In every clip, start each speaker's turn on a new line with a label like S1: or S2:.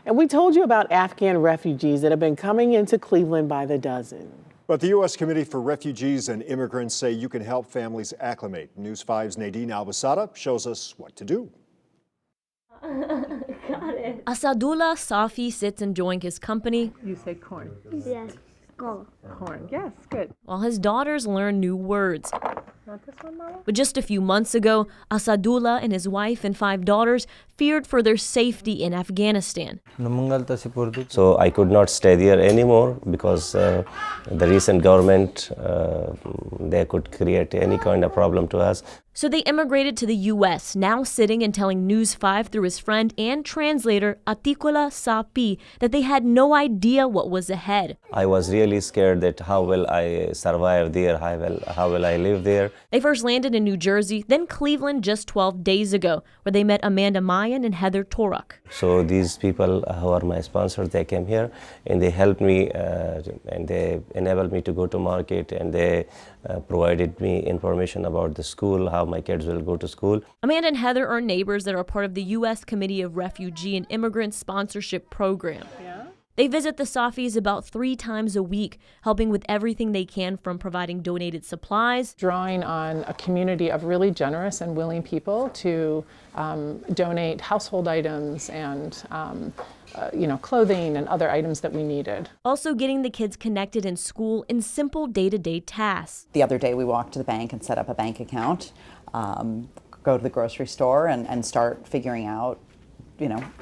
S1: And we told you about Afghan refugees that have been coming into Cleveland by the dozen.
S2: But the U.S. Committee for Refugees and Immigrants say you can help families acclimate. News 5's Nadine Albasada shows us what to do.
S3: Asadullah Safi sits enjoying his company.
S1: You say corn.
S4: Yes, go.
S1: Corn, yes, good.
S3: While his daughters learn new words.
S1: Not this one, Mama?
S3: But just a few months ago, Asadullah and his wife and 5 daughters feared for their safety in Afghanistan.
S5: So I could not stay there anymore because the recent government, they could create any kind of problem to us.
S3: So they immigrated to the U.S., now sitting and telling News 5 through his friend and translator Atikullah Sapi that they had no idea what was ahead.
S5: I was really scared that how will I survive there, how will I live there.
S3: They first landed in New Jersey, then Cleveland just 12 days ago, where they met Amanda Mayan and Heather Torok.
S5: So these people who are my sponsors, they came here and they helped me and they enabled me to go to market, and they provided me information about the school, how my kids will go to school.
S3: Amanda and Heather are neighbors that are part of the U.S. Committee of Refugee and Immigrant Sponsorship Program.
S1: Yeah?
S3: They visit the Safis about 3 times a week, helping with everything they can from providing donated supplies.
S1: Drawing on a community of really generous and willing people to donate household items and clothing and other items that we needed.
S3: Also getting the kids connected in school in simple day-to-day tasks.
S6: The other day we walked to the bank and set up a bank account, go to the grocery store and start figuring out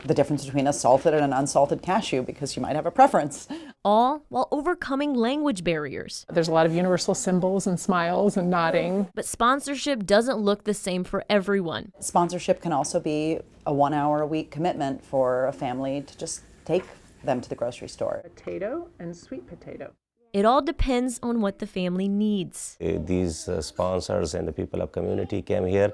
S6: the difference between a salted and an unsalted cashew, because you might have a preference.
S3: All while overcoming language barriers.
S1: There's a lot of universal symbols and smiles and nodding.
S3: But sponsorship doesn't look the same for everyone.
S6: Sponsorship can also be a 1-hour-a-week commitment for a family to just take them to the grocery store.
S1: Potato and sweet potato.
S3: It all depends on what the family needs.
S5: These sponsors and the people of community came here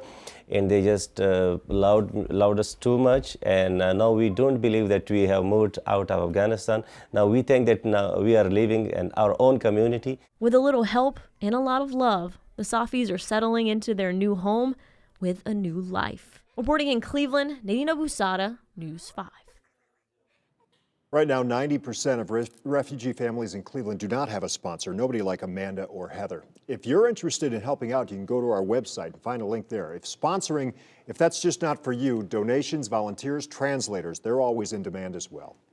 S5: and they just loved us too much, and now we don't believe that we have moved out of Afghanistan. Now we think that now we are living in our own community.
S3: With a little help and a lot of love, the Safis are settling into their new home with a new life. Reporting in Cleveland, Nadine Albasada, News 5.
S2: Right now, 90% of refugee families in Cleveland do not have a sponsor, nobody like Amanda or Heather. If you're interested in helping out, you can go to our website and find a link there. If that's just not for you, donations, volunteers, translators, they're always in demand as well.